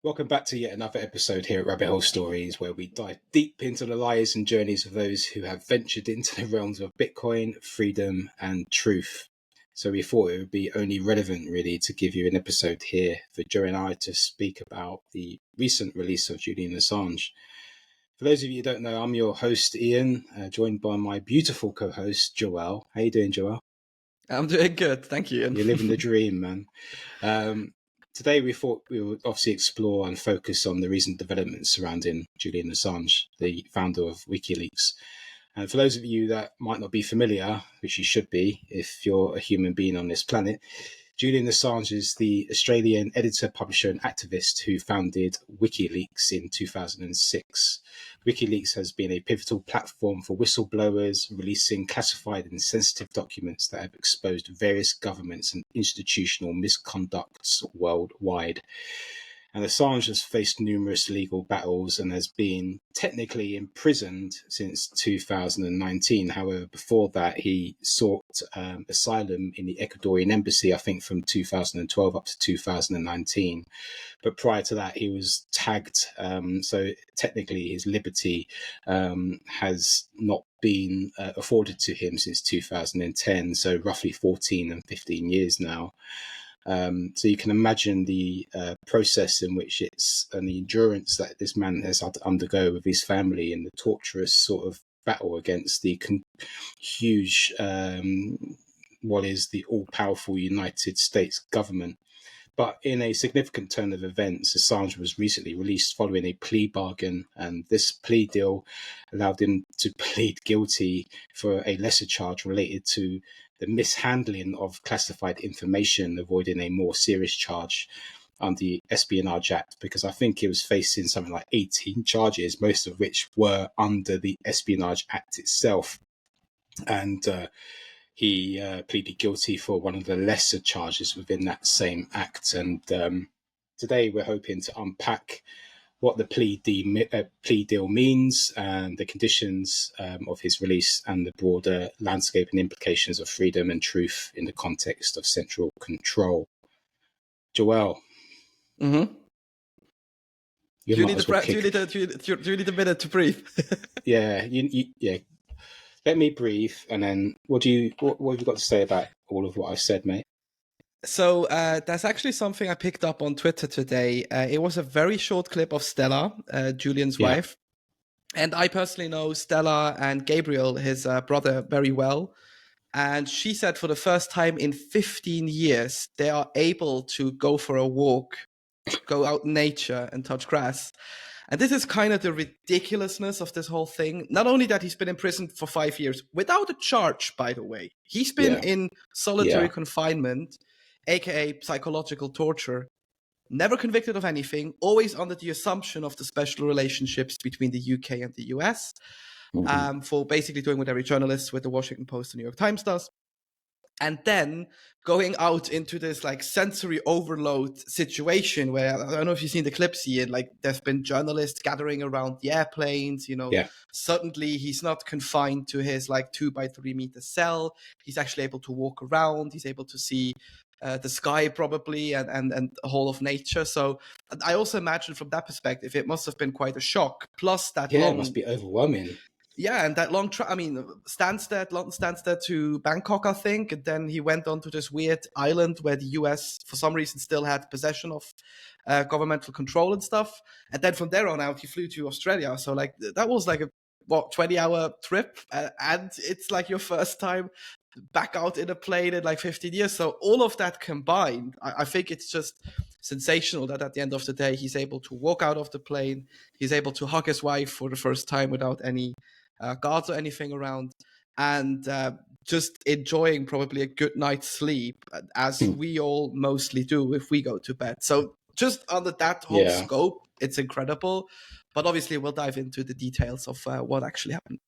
Welcome back to yet another episode here at Rabbit Hole Stories, where we dive deep into the lives and journeys of those who have ventured into the realms of Bitcoin, freedom, and truth. So we thought it would be only relevant, really, to give you an episode here for Joe and I to speak about the recent release of Julian Assange. For those of you who don't know, I'm your host, Ian, joined by my beautiful co-host, Joël. How you doing, Joël? I'm doing good, thank you, Ian. You're living the dream, man. Today, we thought we would obviously explore and focus on the recent developments surrounding Julian Assange, the founder of WikiLeaks. And for those of you that might not be familiar, which you should be if you're a human being on this planet, Julian Assange is the Australian editor, publisher, and activist who founded WikiLeaks in 2006. WikiLeaks has been a pivotal platform for whistleblowers, releasing classified and sensitive documents that have exposed various governments and institutional misconducts worldwide. And Assange has faced numerous legal battles and has been technically imprisoned since 2019. However, before that, he sought asylum in the Ecuadorian embassy, I think from 2012 up to 2019. But prior to that, he was tagged. So technically, his liberty has not been afforded to him since 2010. So roughly 14 and 15 years now. So you can imagine the process in which it's and the endurance that this man has had to undergo with his family and the torturous sort of battle against the huge, what is the all-powerful United States government. But in a significant turn of events, Assange was recently released following a plea bargain, and this plea deal allowed him to plead guilty for a lesser charge related to the mishandling of classified information, avoiding a more serious charge under the Espionage Act, because I think he was facing something like 18 charges, most of which were under the Espionage Act itself. And he pleaded guilty for one of the lesser charges within that same act. And today we're hoping to unpack what the plea deal means and the conditions of his release and the broader landscape and implications of freedom and truth in the context of central control. Joël. Mm-hmm. Do you need a minute to breathe? Yeah, yeah. Let me breathe, and then what have you got to say about all of what I've said, mate? So that's actually something I picked up on Twitter today. It was a very short clip of Stella, Julian's wife. And I personally know Stella and Gabriel, his brother, very well. And she said for the first time in 15 years, they are able to go for a walk, go out in nature and touch grass. And this is kind of the ridiculousness of this whole thing. Not only that he's been in prison for 5 years, without a charge, by the way. He's been in solitary confinement, aka psychological torture, never convicted of anything, always under the assumption of the special relationships between the UK and the US, for basically doing what every journalist with the Washington Post and New York Times does. And then going out into this like sensory overload situation where, I don't know if you've seen the clips here, like there's been journalists gathering around the airplanes, suddenly he's not confined to his like 2x3 meter cell. He's actually able to walk around. He's able to see the sky probably and the whole of nature. So I also imagine from that perspective, it must have been quite a shock. Plus that it must be overwhelming. Yeah, and that long Stansted to Bangkok, I think, and then he went on to this weird island where the US, for some reason, still had possession of governmental control and stuff. And then from there on out, he flew to Australia. So like that was like a 20-hour trip, and it's like your first time back out in a plane in like 15 years. So all of that combined, I think it's just sensational that at the end of the day, he's able to walk out of the plane. He's able to hug his wife for the first time without any guards or anything around, and just enjoying probably a good night's sleep, as we all mostly do if we go to bed. So just under that whole scope, it's incredible. But obviously, we'll dive into the details of what actually happened.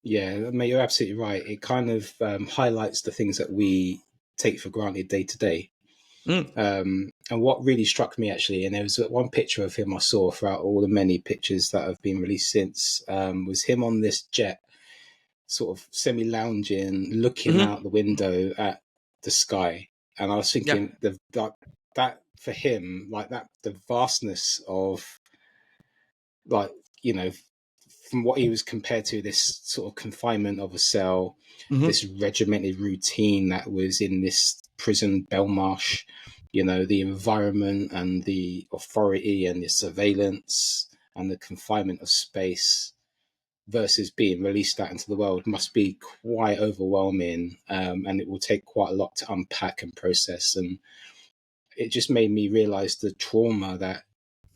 Yeah, mate, you're absolutely right. It kind of highlights the things that we take for granted day to day. And what really struck me, actually, and there was one picture of him I saw throughout all the many pictures that have been released since, was him on this jet, sort of semi-lounging, looking out the window at the sky. And I was thinking that for him, like that, the vastness of, like, you know, from what he was compared to, this sort of confinement of a cell, this regimented routine that was in this prison Belmarsh, you know, the environment and the authority and the surveillance and the confinement of space versus being released out into the world must be quite overwhelming, and it will take quite a lot to unpack and process. And it just made me realize the trauma that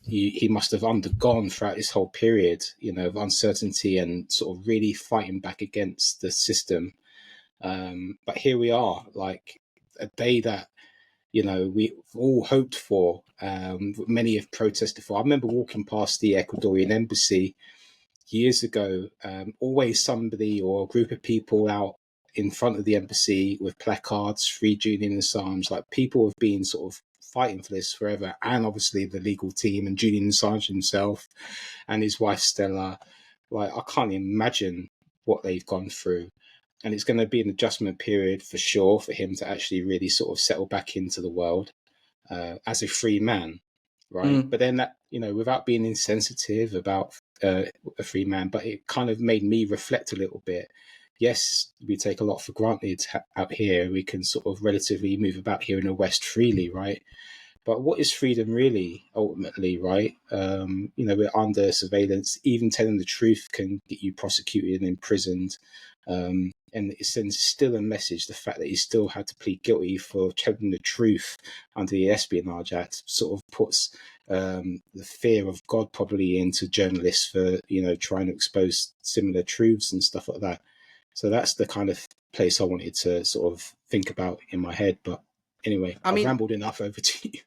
he must have undergone throughout this whole period, you know, of uncertainty and sort of really fighting back against the system. But here we are, like a day that, you know, we all hoped for. Many have protested for. I remember walking past the Ecuadorian embassy years ago, always somebody or a group of people out in front of the embassy with placards, Free Julian Assange. Like, people have been sort of fighting for this forever, and obviously the legal team and Julian Assange himself and his wife Stella. Like, I can't imagine what they've gone through, and it's going to be an adjustment period for sure for him to actually really sort of settle back into the world as a free man, right? But then that, you know, without being insensitive about a free man, but it kind of made me reflect a little bit. Yes, we take a lot for granted out here. We can sort of relatively move about here in the West freely, right? But what is freedom really, ultimately, right? You know, we're under surveillance. Even telling the truth can get you prosecuted and imprisoned. And it sends still a message. The fact that he still had to plead guilty for telling the truth under the Espionage Act sort of puts the fear of God probably into journalists for, you know, trying to expose similar truths and stuff like that. So that's the kind of place I wanted to sort of think about in my head. But anyway, I've rambled enough. Over to you.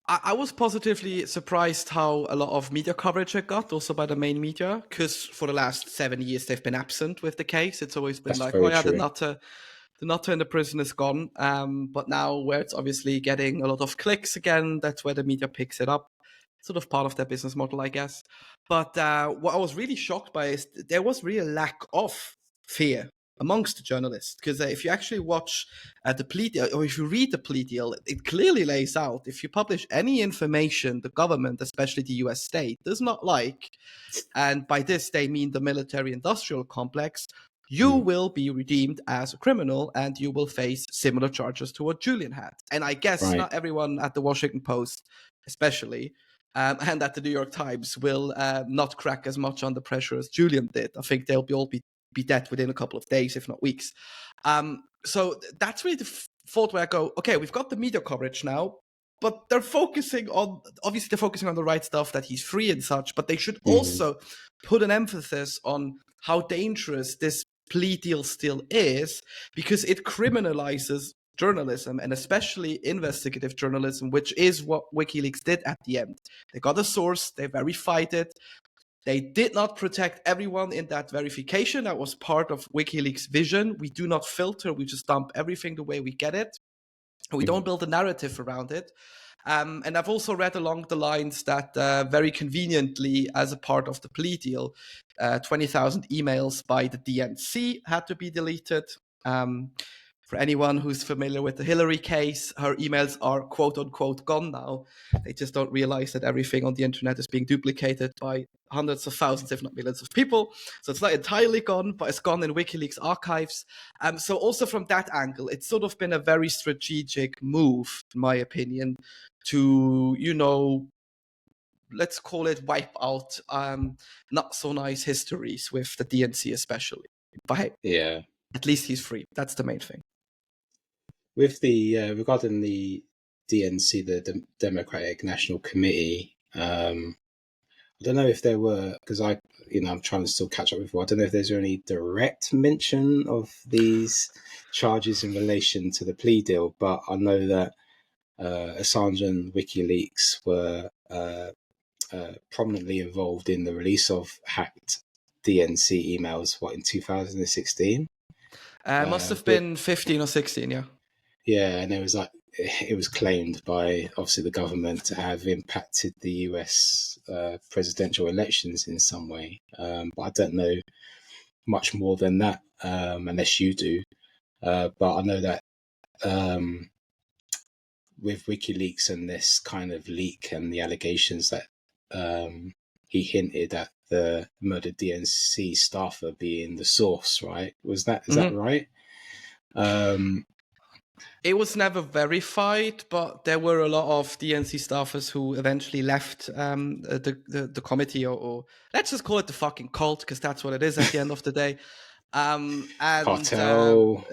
I was positively surprised how a lot of media coverage it got, also by the main media, because for the last 7 years they've been absent with the case. It's always been That's like, oh yeah, true. the nutter in the prison is gone. But now, where it's obviously getting a lot of clicks again, that's where the media picks it up. Sort of part of their business model, I guess. But what I was really shocked by is there was really a lack of fear amongst the journalists, because if you actually watch the plea deal, or if you read the plea deal, it clearly lays out, if you publish any information the government, especially the US state, does not like, and by this they mean the military industrial complex, you will be redeemed as a criminal and you will face similar charges to what Julian had. And I guess not everyone at the Washington Post, especially, and at the New York Times will not crack as much under pressure as Julian did. I think they'll all be dead within a couple of days, if not weeks. So that's really the thought where I go, okay, we've got the media coverage now, but they're focusing on the right stuff, that he's free and such, but they should also put an emphasis on how dangerous this plea deal still is, because it criminalizes journalism, and especially investigative journalism, which is what WikiLeaks did at the end. They got a source, they verified it. They did not protect everyone in that verification. That was part of WikiLeaks' vision. We do not filter, we just dump everything the way we get it. We don't build a narrative around it. And I've also read along the lines that very conveniently, as a part of the plea deal, 20,000 emails by the DNC had to be deleted. For anyone who's familiar with the Hillary case, her emails are quote unquote gone now. They just don't realize that everything on the internet is being duplicated by hundreds of thousands, if not millions of people. So it's not entirely gone, but it's gone in WikiLeaks archives. So also from that angle, it's sort of been a very strategic move, in my opinion, to, you know, let's call it wipe out not so nice histories with the DNC especially. But hey, at least he's free. That's the main thing. With the regarding the DNC, the Democratic National Committee, I don't know if there were, because I'm trying to still catch up with you. I don't know if there's any direct mention of these charges in relation to the plea deal, but I know that Assange and WikiLeaks were prominently involved in the release of hacked DNC emails, in 2016? Must have been 15 or 16, yeah. Yeah, and it was claimed by obviously the government to have impacted the US presidential elections in some way. But I don't know much more than that, unless you do. But I know that with WikiLeaks and this kind of leak and the allegations that he hinted at the murdered DNC staffer being the source, right? Is that right? It was never verified, but there were a lot of DNC staffers who eventually left the committee, or let's just call it the fucking cult, because that's what it is at the end of the day. Cartel.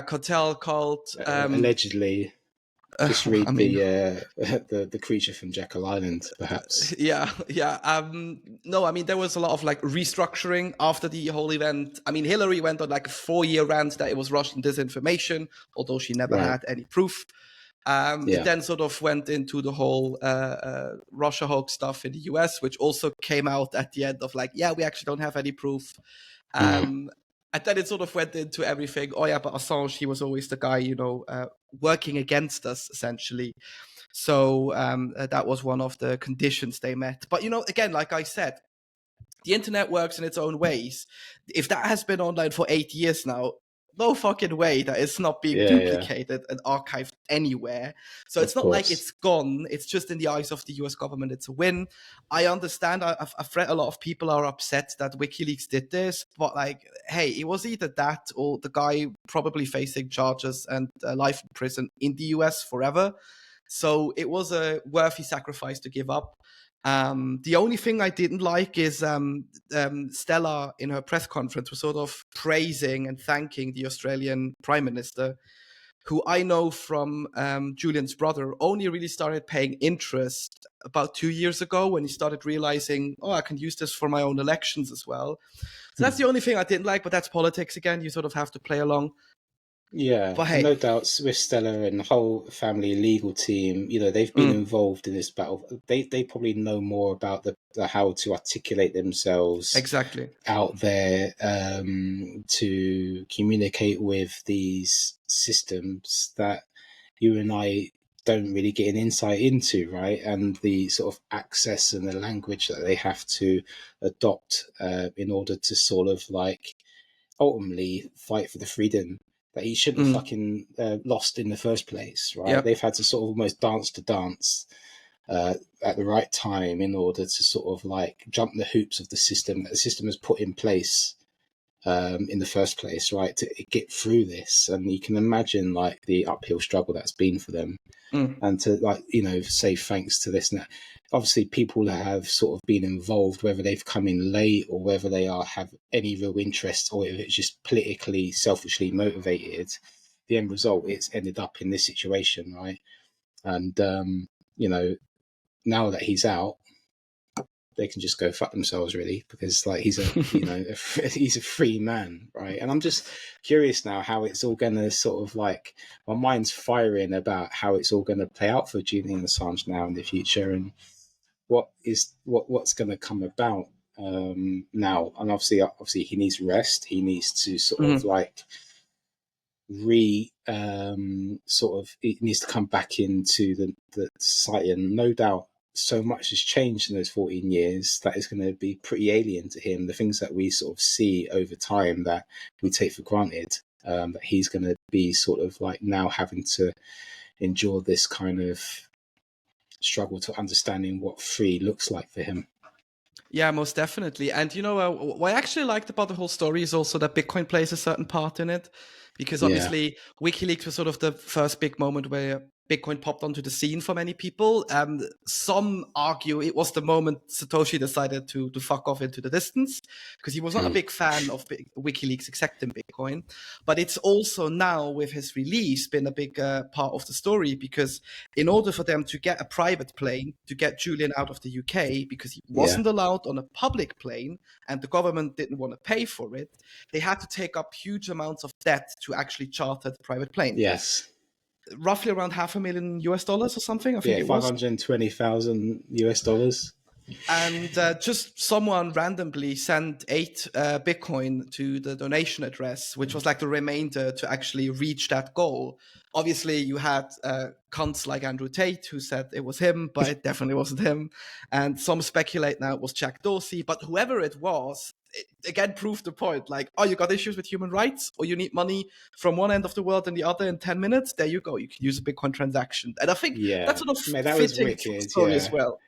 Cartel cult. Allegedly. Just read the creature from Jekyll Island, perhaps. No, I mean, there was a lot of like restructuring after the whole event. I mean, Hillary went on like a 4-year rant that it was Russian disinformation, although she never had any proof. It then sort of went into the whole Russia hoax stuff in the US, which also came out at the end of like, we actually don't have any proof. And then it sort of went into everything. Oh yeah, but Assange, he was always the guy, working against us, essentially. So that was one of the conditions they met. But, again, like I said, the internet works in its own ways. If that has been online for 8 years now, no fucking way that it's not being duplicated and archived anywhere. So it's not like it's gone. It's just in the eyes of the US government, it's a win. I understand. I've read a lot of people are upset that WikiLeaks did this, but like, hey, it was either that or the guy probably facing charges and life in prison in the US forever. So it was a worthy sacrifice to give up. The only thing I didn't like is Stella in her press conference was sort of praising and thanking the Australian Prime Minister, who I know from Julian's brother only really started paying interest about 2 years ago when he started realizing, I can use this for my own elections as well. So that's the only thing I didn't like, but that's politics again. You sort of have to play along. Yeah, but hey, no doubt with Stella and the whole family legal team, they've been involved in this battle. They probably know more about the how to articulate themselves exactly out there to communicate with these systems that you and I don't really get an insight into, right? And the sort of access and the language that they have to adopt in order to sort of like ultimately fight for the freedom that he shouldn't have fucking lost in the first place, right? Yep. They've had to sort of almost dance to dance at the right time in order to sort of like jump the hoops of the system that the system has put in place in the first place, right? To get through this. And you can imagine like the uphill struggle that's been for them. And to like, say thanks to this. Now, obviously people that have sort of been involved, whether they've come in late or whether they have any real interest or if it's just politically, selfishly motivated, the end result, it's ended up in this situation, right? And, now that he's out, they can just go fuck themselves, really, because like he's a he's a free man, right? And I'm just curious now how it's all going to sort of like, my mind's firing about how it's all going to play out for Julian Assange now in the future, and what's going to come about now. And obviously he needs rest. He needs to sort of like he needs to come back into the society, and no doubt so much has changed in those 14 years that is going to be pretty alien to him. The things that we sort of see over time that we take for granted, that he's going to be sort of like now having to endure this kind of struggle to understanding what free looks like for him. Yeah, most definitely. And what I actually liked about the whole story is also that Bitcoin plays a certain part in it, because obviously WikiLeaks was sort of the first big moment where Bitcoin popped onto the scene for many people. Some argue it was the moment Satoshi decided to fuck off into the distance, because he was not a big fan of WikiLeaks accepting Bitcoin. But it's also now, with his release, been a big part of the story, because in order for them to get a private plane to get Julian out of the UK, because he wasn't allowed on a public plane and the government didn't want to pay for it, they had to take up huge amounts of debt to actually charter the private plane. Yes. Roughly around $500,000 or something. I think it was $520,000. And just someone randomly sent 8 Bitcoin to the donation address, which was like the remainder to actually reach that goal. Obviously, you had cunts like Andrew Tate who said it was him, but it definitely wasn't him. And some speculate now it was Jack Dorsey. But whoever it was, again proved the point. Like, oh, you got issues with human rights, or you need money from one end of the world and the other in 10 minutes. There you go. You can use a Bitcoin transaction, and I think that's Yeah, sort of mate, that was fitting for the wicked. story as Yeah, well.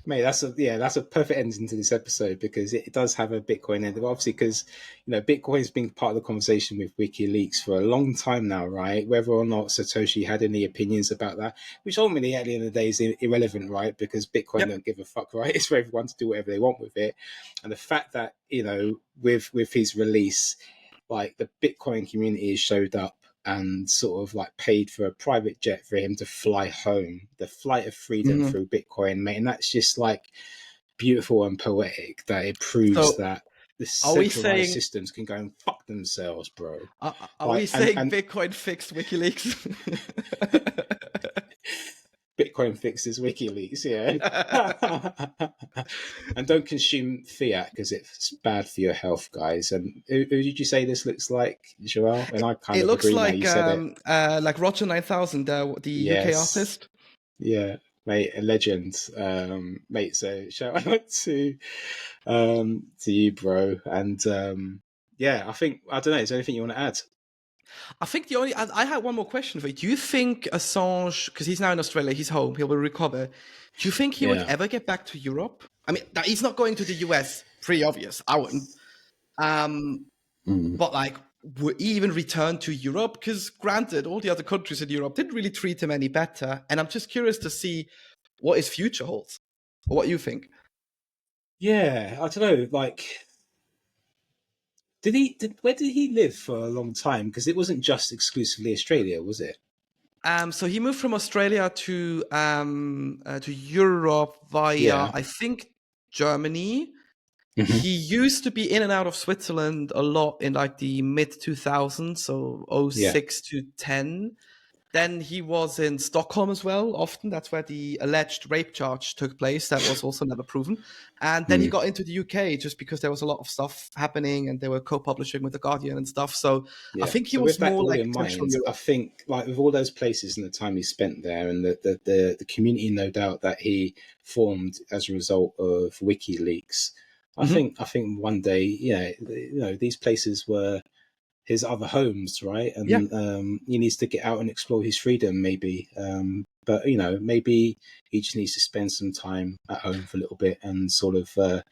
mate, that's a perfect ending to this episode because it does have a Bitcoin end. Obviously, because Bitcoin's been part of the conversation with WikiLeaks for a long time now, right? Whether or not Satoshi had any opinions about that, which ultimately at the end of the day is irrelevant, right? Because Bitcoin Yep. don't give a fuck, right? It's for everyone to do whatever they want with it, and the fact that with his release, like the Bitcoin community has showed up and sort of like paid for a private jet for him to fly home, the flight of freedom Mm-hmm. through Bitcoin, mate. And that's just like beautiful and poetic that it proves So, that the are we centralized saying systems can go and fuck themselves, bro. are we Like, saying and Bitcoin fixed WikiLeaks? Bitcoin fixes WikiLeaks, yeah. And don't consume fiat because it's bad for your health, guys. And who did you say this looks like, Joel? And I kind It of looks agree now. You said it. like Roger 9000, the UK Yes. artist. Yeah, mate, a legend, mate. So shout out to you, bro. And yeah, I don't know. Is there anything you want to add? I think I had one more question for you. Do you think Assange, because he's now in Australia, he's home, he will recover. Do you think he would Yeah. ever get back to Europe? I mean, he's not going to the US. Pretty obvious. I wouldn't. Um, Mm. but like, would he even return to Europe? Because granted, all the other countries in Europe didn't really treat him any better. And I'm just curious to see what his future holds, or what you think. Yeah, I don't know. Like, where did he live for a long time? Because it wasn't just exclusively Australia, was it? So he moved from Australia to Europe via, Yeah. I think, Germany. Hmm. He used to be in and out of Switzerland a lot in like the mid 2000s, so Yeah. '06 to 10. Then he was in Stockholm as well, often. That's where the alleged rape charge took place. That was also never proven. And then he Mm. got into the UK just because there was a lot of stuff happening and they were co publishing with The Guardian and stuff. So I Yeah. think he So with was that more all like in Central mind, I Europe. think like with all those places and the time he spent there and the community, no doubt that he formed as a result of WikiLeaks, Hmm. I think one day, these places were his other homes, right? Yeah. And he needs to get out and explore his freedom, maybe. But maybe he just needs to spend some time at home for a little bit and sort of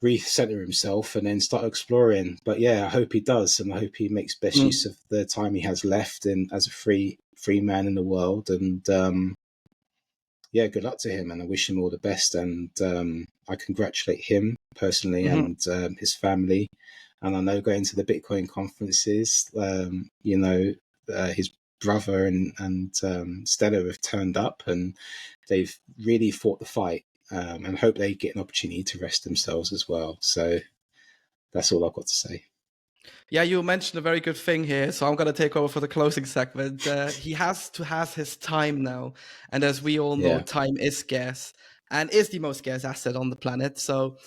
recenter himself and then start exploring. But yeah, I hope he does, and I hope he makes best use Mm. of the time he has left and as a free man in the world. And yeah, good luck to him, and I wish him all the best. And I congratulate him personally Hmm. and his family. And I know going to the Bitcoin conferences, his brother and Stella have turned up, and they've really fought the fight. And hope they get an opportunity to rest themselves as well. So that's all I've got to say. Yeah, you mentioned a very good thing here, so I'm going to take over for the closing segment. He has to have his time now, and as we all know, Yeah. time is scarce and is the most scarce asset on the planet. So,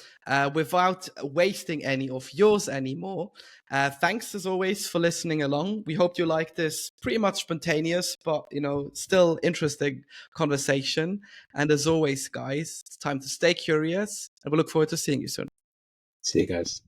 without wasting any of yours anymore, thanks as always for listening along. We hope you like this pretty much spontaneous, but still interesting conversation. And as always, guys, it's time to stay curious, and we look forward to seeing you soon. See you guys.